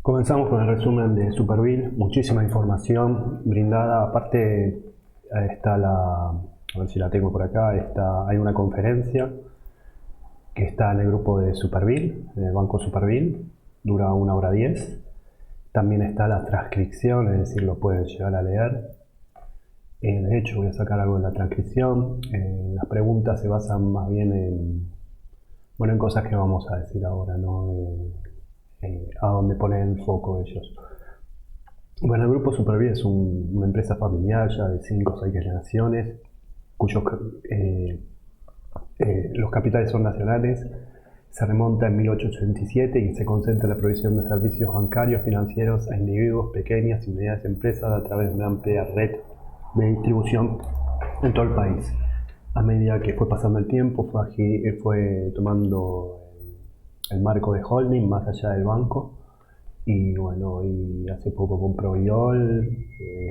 Comenzamos con el resumen de Superbill, muchísima información brindada, aparte está a ver si la tengo por acá, hay una conferencia que está en el grupo de Superbill, en el banco Superbill, dura 1 hora 10. También está la transcripción, es decir, lo pueden llegar a leer. De hecho, voy a sacar algo de la transcripción. Las preguntas se basan más bien en cosas que vamos a decir ahora, ¿no? A dónde ponen el foco ellos. Bueno, el grupo Supervive es una empresa familiar ya de 5 o 6 generaciones, cuyos los capitales son nacionales. Se remonta en 1887 y se concentra en la provisión de servicios bancarios financieros a individuos, pequeñas y medianas empresas a través de una amplia red de distribución en todo el país. A medida que fue pasando el tiempo, fue tomando el marco de holding más allá del banco. Y bueno, y hace poco compró IOL,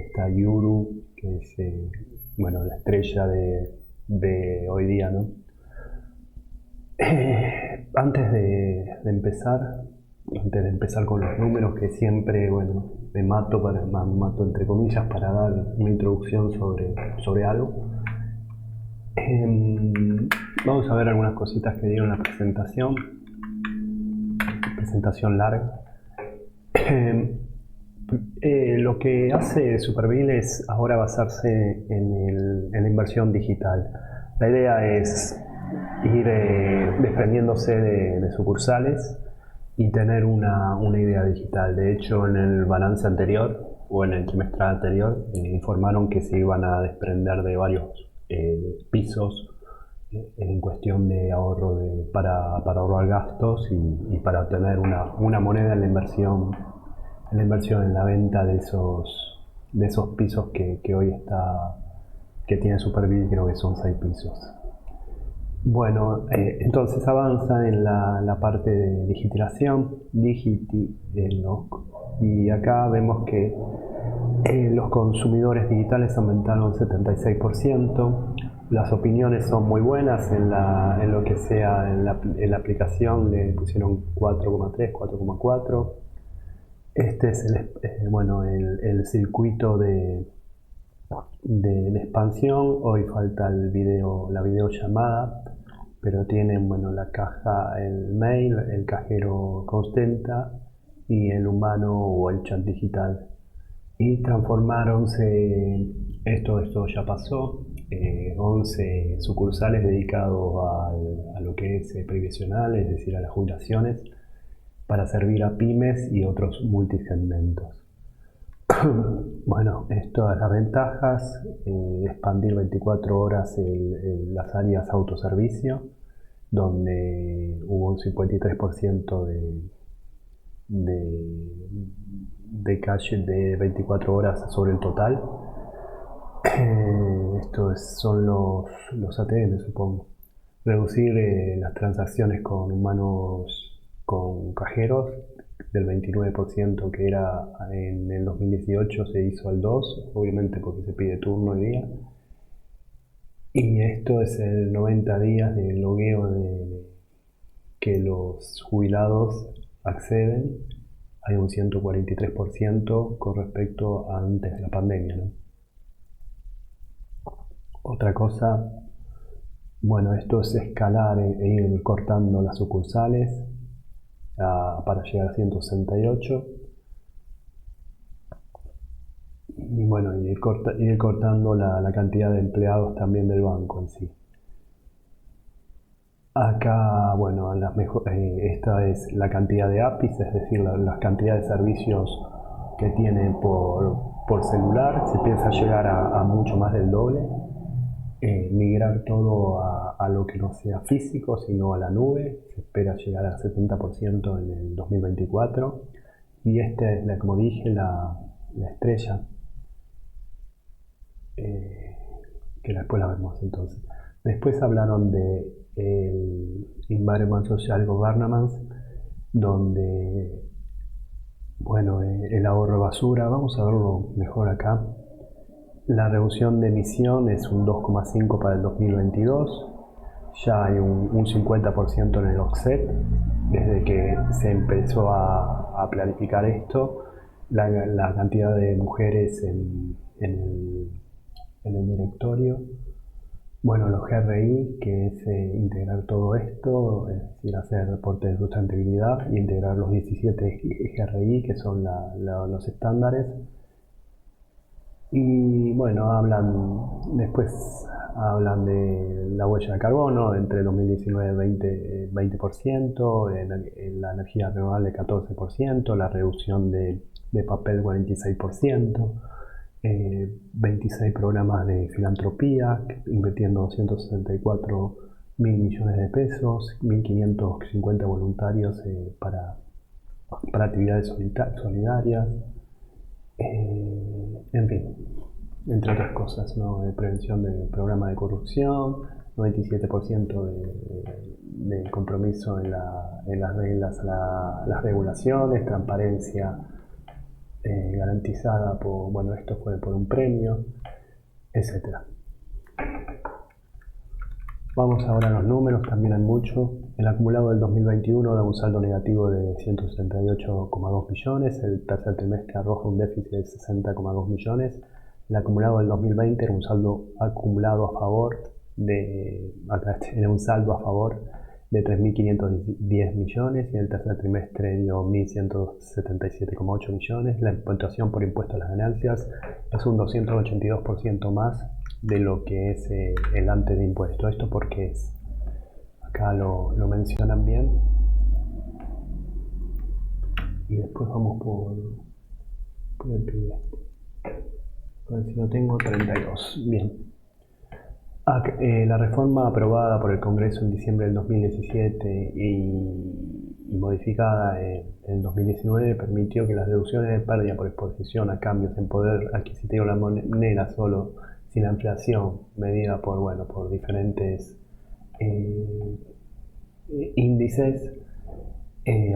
está Yuru, que es la estrella de hoy día, ¿no? Antes de empezar con los números, que siempre, me mato entre comillas para dar una introducción sobre algo. Vamos a ver algunas cositas que dieron en la presentación larga. Lo que hace Superbill es ahora basarse en la inversión digital. La idea es ir desprendiéndose de sucursales y tener una idea digital. De hecho, en el balance anterior o en el trimestral anterior informaron que se iban a desprender de varios pisos en cuestión de ahorro para ahorrar gastos y para obtener una moneda en la inversión en la venta de esos pisos que hoy que tiene Superbill, creo que son 6 pisos. Bueno, entonces avanza en la parte de digitalización, y acá vemos que los consumidores digitales aumentaron 76%, las opiniones son muy buenas en lo que sea en la aplicación, le pusieron 4,3, 4,4. Este es el circuito de expansión. Hoy falta la videollamada, pero tienen la caja, el mail, el cajero Constenta y el humano o el chat digital. Y esto ya pasó, 11 sucursales dedicados a lo que es previsional, es decir, a las jubilaciones, para servir a pymes y otros multisegmentos. Bueno, estas las ventajas: expandir 24 horas las áreas autoservicio, donde hubo un 53% de calle de 24 horas sobre el total. Son los ATM, supongo. Reducir las transacciones con humanos, con cajeros, del 29% que era en el 2018 se hizo al 2%, obviamente porque se pide turno hoy día. Y esto es el 90 días de logueo que los jubilados acceden. Hay un 143% con respecto a antes de la pandemia, ¿no? Otra cosa, esto es escalar e ir cortando las sucursales para llegar a 168. Y ir cortando la cantidad de empleados también del banco en sí. Acá, esta es la cantidad de APIs, es decir, la cantidad de servicios que tiene por celular. Se piensa llegar a mucho más del doble. Migrar todo a lo que no sea físico, sino a la nube. Se espera llegar al 70% en el 2024. Y esta es, como dije, la estrella, que después la vemos entonces. Después hablaron de el Environment Social Governance, donde el ahorro de basura. Vamos a verlo mejor acá. La reducción de emisión es un 2,5 para el 2022. Ya hay un 50% en el offset desde que se empezó a a planificar esto, la cantidad de mujeres en el directorio. Bueno, los GRI, que es integrar todo esto, es decir, hacer reportes de sustentabilidad y integrar los 17 GRI, que son los estándares. Y bueno, después hablan de la huella de carbono entre 2019 20%, en la energía renovable 14%, la reducción de papel 46%. 26 programas de filantropía, invirtiendo 264 mil millones de pesos, 1.550 voluntarios para actividades solidarias, en fin, entre otras cosas, ¿no? Prevención del programa de corrupción, 97% de compromiso en las reglas, las regulaciones, transparencia garantizada esto fue por un premio, etc. Vamos ahora a los números, también hay mucho. El acumulado del 2021 da un saldo negativo de 178,2 millones, el tercer trimestre arroja un déficit de 60,2 millones, el acumulado del 2020 era un saldo acumulado a favor un saldo a favor de 3.510 millones y el tercer trimestre dio 1.177,8 millones. La imputación por impuesto a las ganancias es un 282% más de lo que es el antes de impuesto. ¿Esto porque es? Acá lo mencionan bien. Y después vamos por el trimestre. A ver si lo tengo, 32. Bien. La reforma aprobada por el Congreso en diciembre del 2017 y modificada en 2019 permitió que las deducciones de pérdida por exposición a cambios en poder adquisitivo de la moneda solo sin la inflación medida por diferentes índices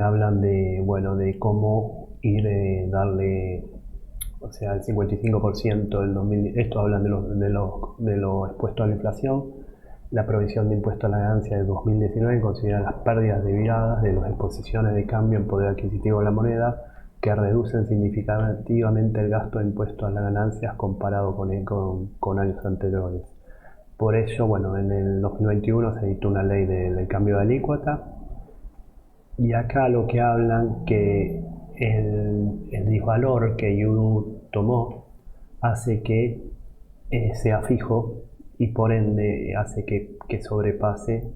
hablan de cómo darle, o sea, el 55% del 2000, esto hablan de lo expuesto a la inflación. La provisión de impuesto a la ganancia de 2019 considera las pérdidas derivadas de las exposiciones de cambio en poder adquisitivo de la moneda que reducen significativamente el gasto de impuesto a las ganancias comparado con años anteriores. Por ello, en el 2021 se editó una ley del cambio de alícuota y acá lo que hablan que el disvalor que IUDU tomó hace que sea fijo y por ende hace que sobrepase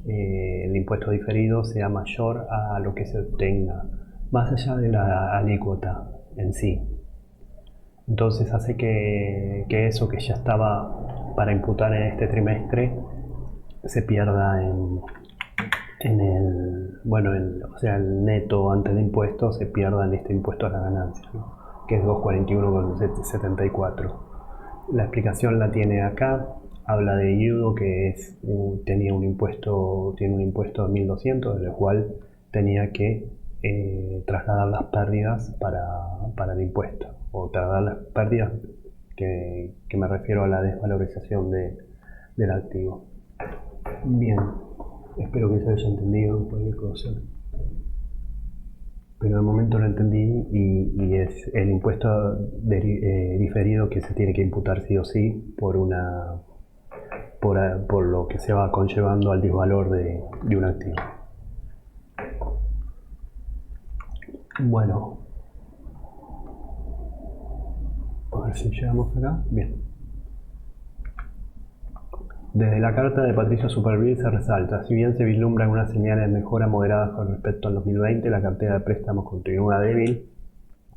el impuesto diferido sea mayor a lo que se obtenga, más allá de la alícuota en sí. Entonces hace que eso que ya estaba para imputar en este trimestre se pierda el neto antes de impuestos se pierda en este impuesto a la ganancia, ¿no? Que es 241,74. La explicación la tiene acá, habla de IUDO que tiene un impuesto de 1.200, del cual tenía que trasladar las pérdidas para el impuesto, o trasladar las pérdidas que me refiero a la desvalorización del activo. Bien. Espero que se haya entendido cualquier cosa. Pero de momento lo entendí y es el impuesto diferido que se tiene que imputar sí o sí por lo que se va conllevando al disvalor de un activo. Bueno, a ver si llegamos acá. Bien. Desde la carta de Patricio Supervielle se resalta, si bien se vislumbran unas señales de mejora moderadas con respecto al 2020, la cartera de préstamos continúa débil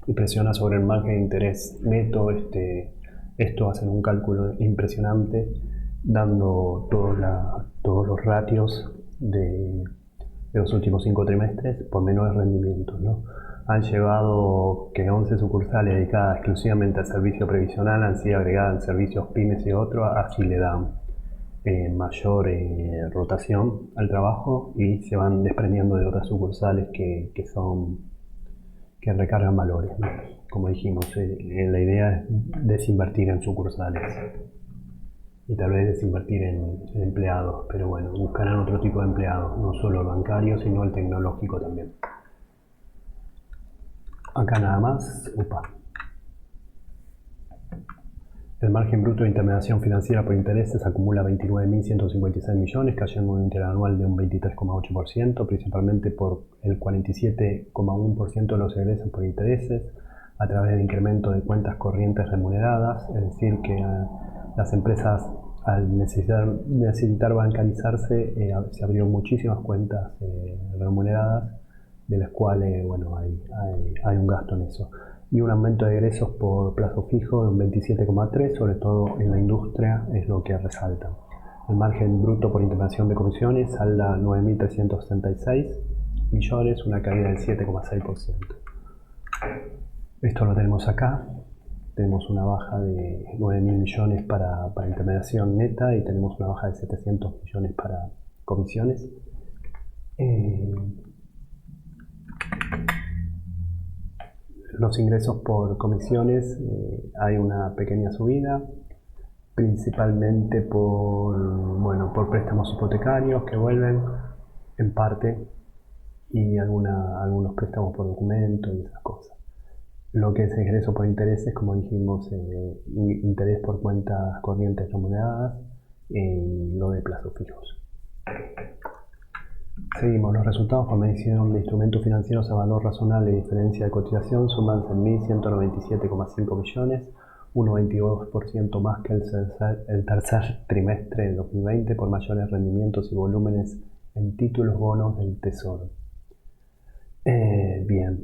y presiona sobre el margen de interés neto. Esto hacen un cálculo impresionante, dando todos los ratios de los últimos 5 trimestres por menores rendimientos, ¿no? Han llevado que 11 sucursales dedicadas exclusivamente al servicio previsional han sido agregadas en servicios pymes y otros, así le dan mayor rotación al trabajo y se van desprendiendo de otras sucursales que recargan valores, ¿no? Como dijimos, la idea es desinvertir en sucursales y tal vez desinvertir en empleados, pero bueno, buscarán otro tipo de empleados, no solo el bancario sino el tecnológico también. Acá nada más. Upa. El margen bruto de intermediación financiera por intereses acumula 29.156 millones, cayendo un interanual de un 23,8%, principalmente por el 47,1% de los egresos por intereses, a través del incremento de cuentas corrientes remuneradas, es decir, que las empresas al necesitar bancarizarse se abrieron muchísimas cuentas remuneradas, de las cuales bueno, hay un gasto en eso. Y un aumento de egresos por plazo fijo de un 27,3%, sobre todo en la industria, es lo que resalta. El margen bruto por intervención de comisiones salda 9.366 millones, una caída del 7,6%. Esto lo tenemos acá. Tenemos una baja de 9.000 millones para intermediación neta y tenemos una baja de 700 millones para comisiones. Los ingresos por comisiones, hay una pequeña subida, principalmente por préstamos hipotecarios que vuelven en parte y algunos préstamos por documento y esas cosas. Lo que es ingreso por intereses, como dijimos, interés por cuentas corrientes remuneradas y lo de plazos fijos. Seguimos. Los resultados por medición de instrumentos financieros a valor razonable y diferencia de cotización suman 1.197,5 millones, 1,22% más que el tercer trimestre de 2020 por mayores rendimientos y volúmenes en títulos bonos del Tesoro. Bien.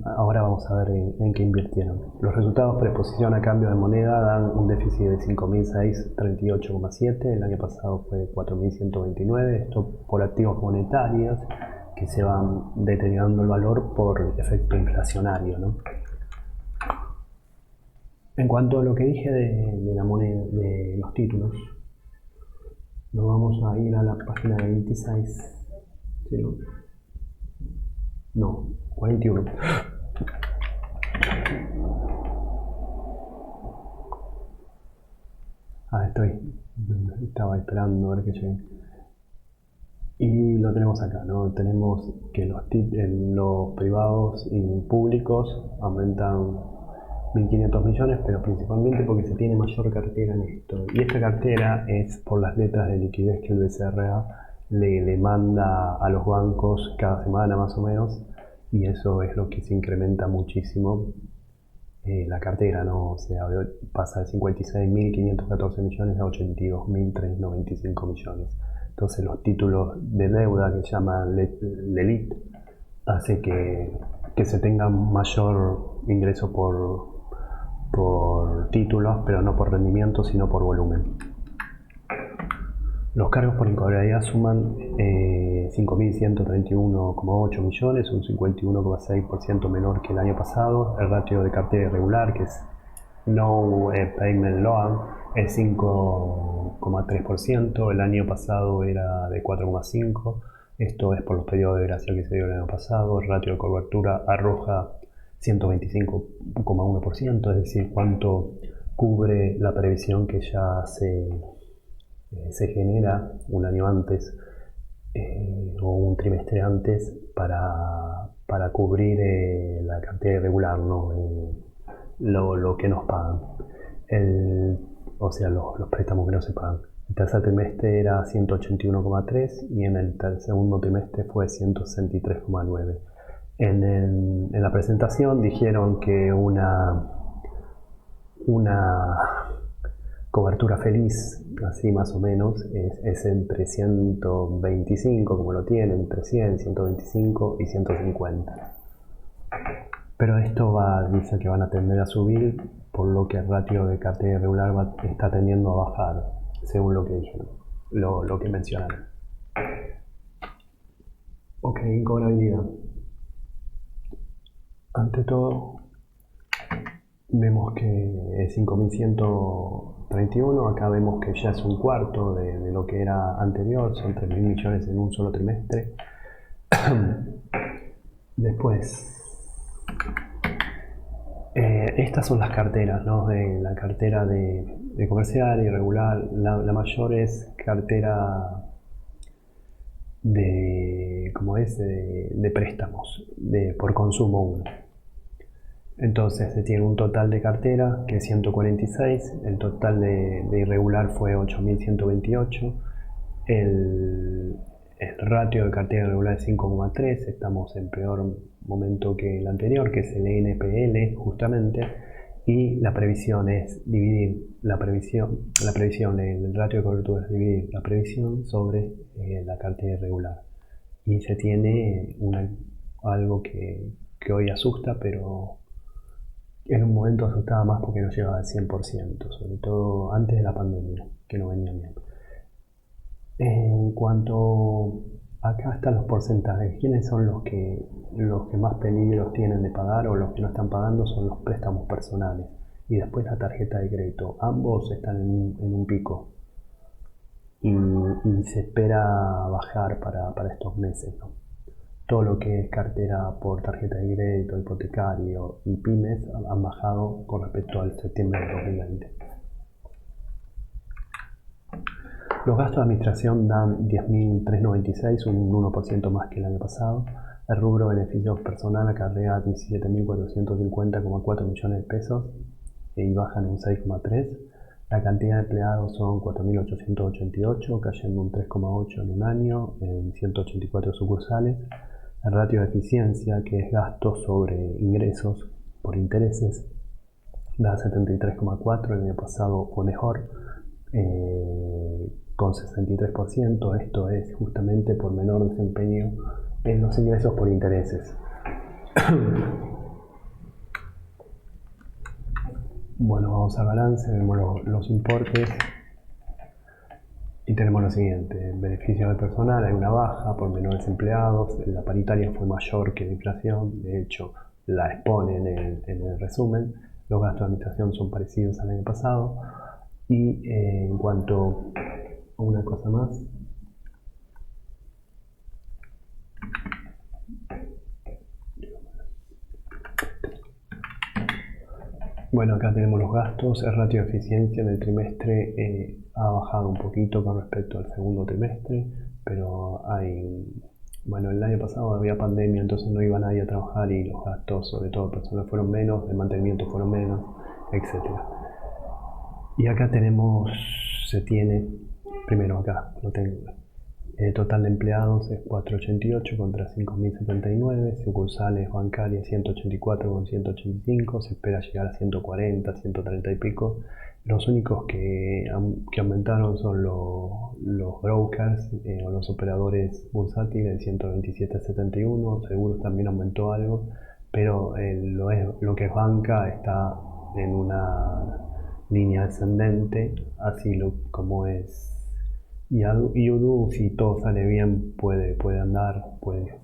Ahora vamos a ver en qué invirtieron. Los resultados preposición a cambio de moneda dan un déficit de 5.638,7, el año pasado fue 4.129, esto por activos monetarios que se van deteriorando el valor por efecto inflacionario, ¿no? En cuanto a lo que dije de la moneda, de los títulos, nos vamos a ir a la página 26, ¿sí? No, 41. Estaba esperando a ver que llegue. Y lo tenemos acá, ¿no? Tenemos que los privados y públicos aumentan 1.500 millones, pero principalmente porque se tiene mayor cartera en esto. Y esta cartera es por las letras de liquidez que el BCRA le manda a los bancos cada semana más o menos, y eso es lo que se incrementa muchísimo la cartera, ¿no? O sea, pasa de 56.514 millones a 82.395 millones. Entonces los títulos de deuda que se llaman LELIT hace que se tenga mayor ingreso por títulos, pero no por rendimiento, sino por volumen. Los cargos por incobrabilidad suman 5.131,8 millones, un 51,6% menor que el año pasado. El ratio de cartera irregular, que es No Payment Loan, es 5,3%. El año pasado era de 4,5%. Esto es por los periodos de gracia que se dio el año pasado. El ratio de cobertura arroja 125,1%, es decir, cuánto cubre la previsión que ya se genera un año antes o un trimestre antes para cubrir la cartera irregular, ¿no? Lo que nos pagan, o sea, los préstamos que no se pagan. El tercer trimestre era 181,3 y en el segundo trimestre fue 163,9. En la presentación dijeron que una cobertura feliz, así más o menos, es entre 125, como lo tienen, entre 100, 125 y 150. Pero esto dice que van a tender a subir, por lo que el ratio de cartera irregular está tendiendo a bajar, según lo que dijeron, lo que mencionaron. Ok, incobrabilidad. Ante todo, vemos que es 5.131, acá vemos que ya es un cuarto de lo que era anterior, son 3.000 millones en un solo trimestre. Después, estas son las carteras, ¿no? La cartera de comercial y regular. La mayor es cartera de de préstamos por consumo 1. Entonces se tiene un total de cartera que es 146, el total de irregular fue 8.128, el ratio de cartera irregular es 5,3, estamos en peor momento que el anterior, que es el NPL justamente, y la previsión es dividir el ratio de cobertura es dividir la previsión sobre la cartera irregular. Y se tiene algo que hoy asusta, pero en un momento asustaba más porque no llegaba al 100%, sobre todo antes de la pandemia, que no venía bien. En cuanto acá están los porcentajes, ¿quiénes son los que más peligros tienen de pagar o los que no están pagando? Son los préstamos personales y después la tarjeta de crédito. Ambos están en un pico y se espera bajar para estos meses, ¿no? Todo lo que es cartera por tarjeta de crédito, hipotecario y pymes han bajado con respecto al septiembre de 2020. Los gastos de administración dan 10.396, un 1% más que el año pasado. El rubro beneficios personal acarrea 17.450,4 millones de pesos y bajan un 6,3. La cantidad de empleados son 4.888, cayendo un 3,8 en un año, en 184 sucursales. El ratio de eficiencia, que es gastos sobre ingresos por intereses, da 73,4, el año pasado fue mejor, con 63%. Esto es justamente por menor desempeño en los ingresos por intereses. Bueno, vamos al balance, vemos los importes y tenemos lo siguiente: en beneficios del personal hay una baja por menores empleados, la paritaria fue mayor que la inflación, de hecho la expone en el resumen. Los gastos de administración son parecidos al año pasado y en cuanto a una cosa más, bueno, acá tenemos los gastos. El ratio de eficiencia en el trimestre ha bajado un poquito con respecto al segundo trimestre, pero bueno, el año pasado había pandemia, entonces no iba nadie a trabajar y los gastos, sobre todo personal, fueron menos, el mantenimiento fueron menos, etc. Y acá primero acá lo tengo. El total de empleados es 488 contra 5.079, sucursales bancarias 184 con 185, se espera llegar a 140, 130 y pico. Los únicos que aumentaron son los brokers o los operadores bursátiles, el 127,71, seguros también aumentó algo, pero lo que es banca está en una línea ascendente, así como es. Y Udu, si todo sale bien, puede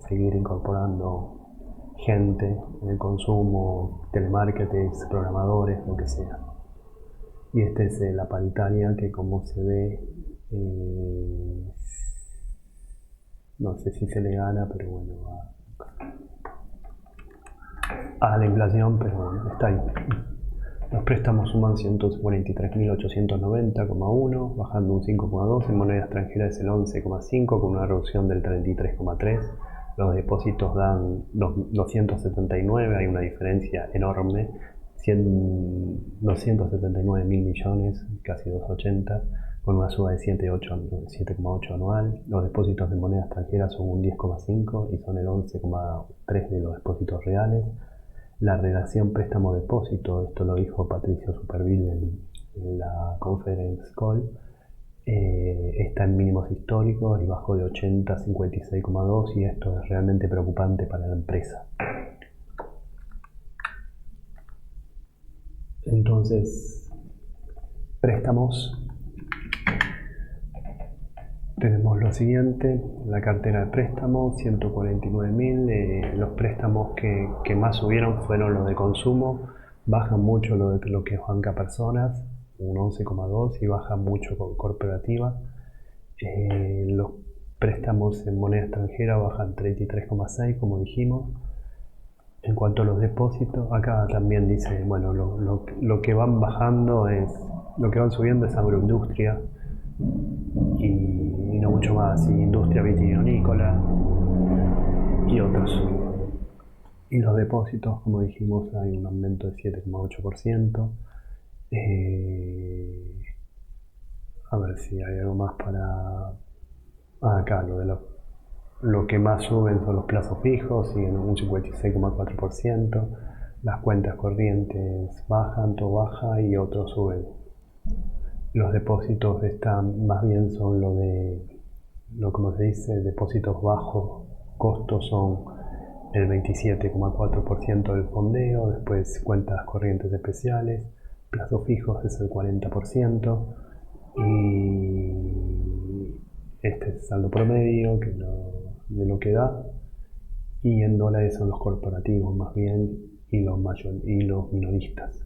seguir incorporando gente en el consumo, telemarketing, programadores, lo que sea. Y esta es la paritaria que, como se ve, no sé si se le gana, pero bueno, a la inflación, pero bueno, está ahí. Los préstamos suman 143.890,1, bajando un 5,2. En moneda extranjera es el 11,5, con una reducción del 33,3. Los depósitos dan 279, hay una diferencia enorme. 279.000 millones, casi 280, con una suba de 7,8 anual. Los depósitos de moneda extranjera son un 10,5 y son el 11,3 de los depósitos reales. La relación préstamo-depósito, esto lo dijo Patricio Superville en la conference call, está en mínimos históricos y bajó de 80 a 56,2, y esto es realmente preocupante para la empresa. Entonces, préstamos. Tenemos lo siguiente: la cartera de préstamos, 149.000. Los préstamos que más subieron fueron los de consumo, bajan mucho lo que es banca personas, un 11,2, y baja mucho con corporativa. Los préstamos en moneda extranjera bajan 33,6, como dijimos. En cuanto a los depósitos, acá también dice, bueno, lo que van subiendo es agroindustria y no mucho más, y industria vitivinícola y otros. Y los depósitos, como dijimos, hay un aumento de 7,8%. A ver si hay algo más para... acá, lo que más suben son los plazos fijos, siguen un 56,4%. Las cuentas corrientes bajan, todo baja y otros suben. Los depósitos están, más bien son como se dice, depósitos bajos costos son el 27,4% del fondeo, después cuentas corrientes especiales, plazos fijos es el 40% y este es el saldo promedio de lo que da, y en dólares son los corporativos más bien y los minoristas.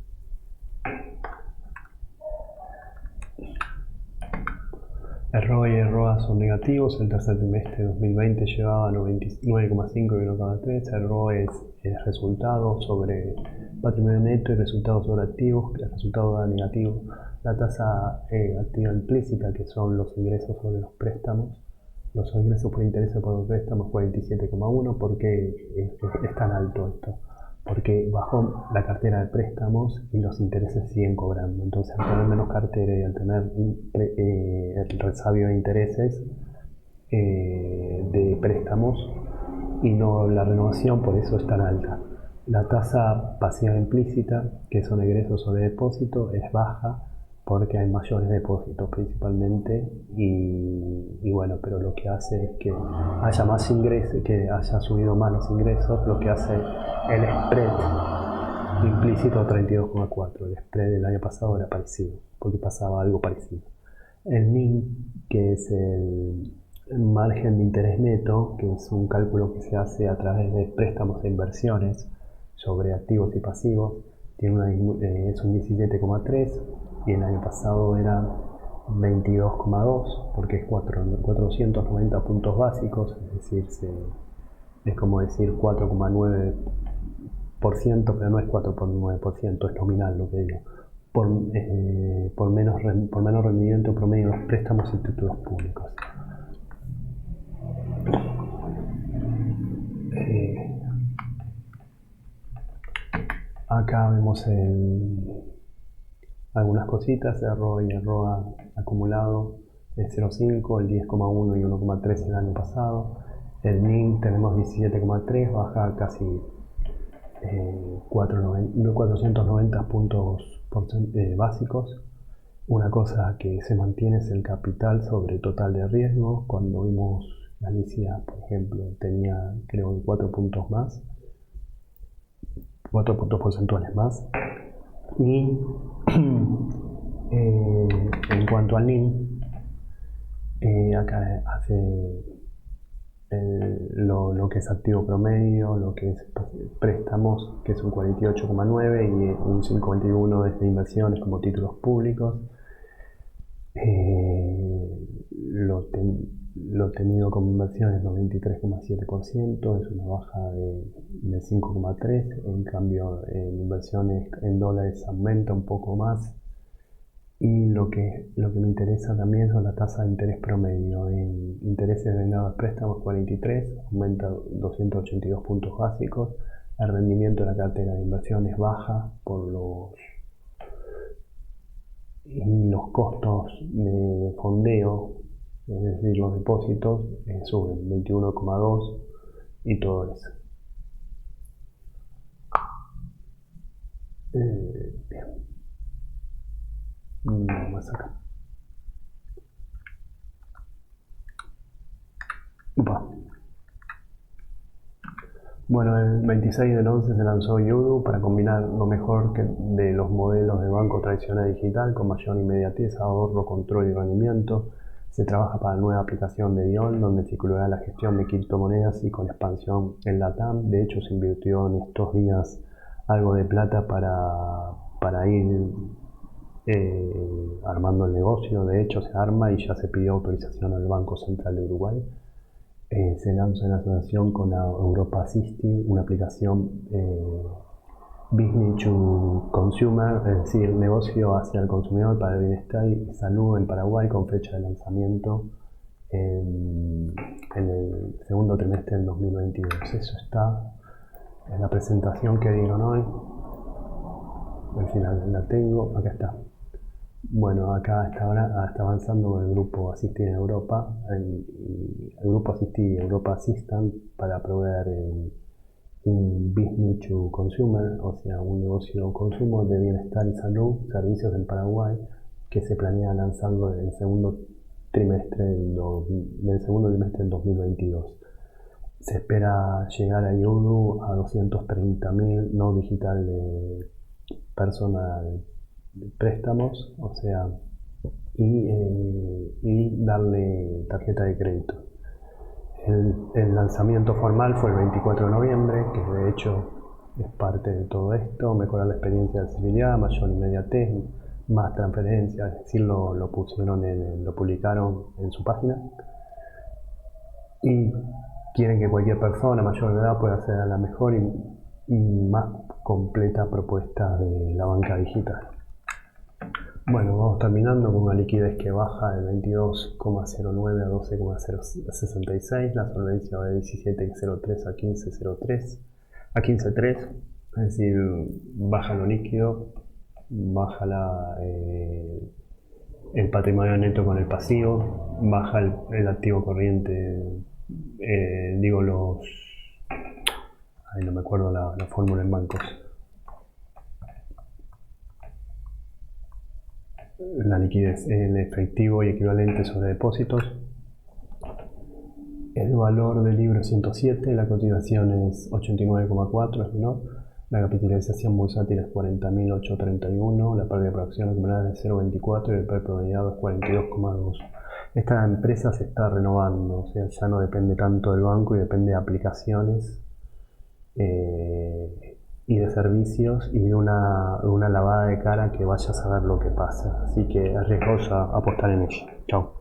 El ROE y el ROA son negativos, el tercer trimestre de 2020 llevaba 99,5 y 1,3. El ROE es resultado sobre patrimonio neto y resultado sobre activos, el resultado da negativo. La tasa activa implícita, que son los ingresos sobre los préstamos, los ingresos por intereses por los préstamos fue 27,1. ¿Por qué es tan alto esto? Porque bajó la cartera de préstamos y los intereses siguen cobrando. Entonces, al tener menos cartera y al tener el resabio de intereses de préstamos y no la renovación, por eso es tan alta. La tasa pasiva implícita, que son egresos sobre depósito, es baja porque hay mayores depósitos principalmente y bueno, pero lo que hace es que haya más ingresos, que haya subido más los ingresos, lo que hace el spread implícito 32,4. El spread del año pasado era parecido, porque pasaba algo parecido. El NIM, que es el margen de interés neto, que es un cálculo que se hace a través de préstamos e inversiones sobre activos y pasivos, es un 17,3 y el año pasado era 22,2 porque es 490 puntos básicos, es decir, es como decir 4,9%, pero no es 4,9%, es nominal lo que digo, por menos rendimiento promedio de los préstamos y títulos públicos. Acá vemos algunas cositas. El ROE y el ROA acumulado es 0,5, el 10,1 y 1,3 el año pasado. El NIM tenemos 17,3, baja casi 490 puntos básicos. Una cosa que se mantiene es el capital sobre total de riesgo. Cuando vimos Galicia, por ejemplo, tenía creo que 4 puntos más, 4 puntos porcentuales más. Y en cuanto al NIM, acá hace lo que es activo promedio, lo que es préstamos, que es un 48,9 y un 5,21 desde inversiones como títulos públicos. Lo tenido como inversiones 93,7%, es una baja de 5,3%, en cambio en inversiones en dólares aumenta un poco más. Y lo que me interesa también son las tasas de interés promedio. En intereses vengados préstamos 43, aumenta 282 puntos básicos. El rendimiento de la cartera de inversiones baja y los costos de fondeo, es decir, los depósitos, suben 21,2 y todo eso. Bien. Vamos acá. Bueno, el 26 del 11 se lanzó Yudu para combinar lo mejor de los modelos de banco tradicional digital con mayor inmediatez, ahorro, control y rendimiento. Se trabaja para la nueva aplicación de ION, donde se incluirá la gestión de criptomonedas y con expansión en LATAM. De hecho, se invirtió en estos días algo de plata para ir armando el negocio. De hecho, se arma y ya se pidió autorización al Banco Central de Uruguay. Se lanza en asociación con la Europa Assisting, una aplicación Business to Consumer, es decir, negocio hacia el consumidor para el bienestar y salud en Paraguay, con fecha de lanzamiento en el segundo trimestre del 2022. Eso está en la presentación que dieron hoy. Al final la tengo, acá está. Bueno, acá hasta ahora está avanzando con el grupo Assisted en Europa, el grupo Assisted y Europa Assistant para proveer un business to consumer, o sea, un negocio consumo de bienestar y salud, servicios en Paraguay, que se planea lanzarlo en el segundo trimestre del 2022. Se espera llegar a IUDU a 230.000 no digital de personal préstamos, o sea, y darle tarjeta de crédito. El lanzamiento formal fue el 24 de noviembre, que de hecho es parte de todo esto: mejorar la experiencia de accesibilidad, mayor inmediatez, más transferencias, es decir, lo publicaron en su página. Y quieren que cualquier persona mayor de edad pueda acceder a la mejor y más completa propuesta de la banca digital. Bueno, vamos terminando con una liquidez que baja de 22,09 a 12,066, la solvencia va de 17,03 a 15,3, es decir, baja lo líquido, baja el patrimonio neto con el pasivo, baja el activo corriente, no me acuerdo la fórmula en bancos. La liquidez en efectivo y equivalente sobre depósitos. El valor del libro es 107, la cotización es 89,4, es menor. La capitalización bursátil es 40.831, la pérdida por acción acumulada es 0,24 y el PER promediado es 42,2. Esta empresa se está renovando, o sea, ya no depende tanto del banco y depende de aplicaciones y de servicios y de una lavada de cara que vaya a saber lo que pasa. Así que es riesgoso apostar en ella. Chao.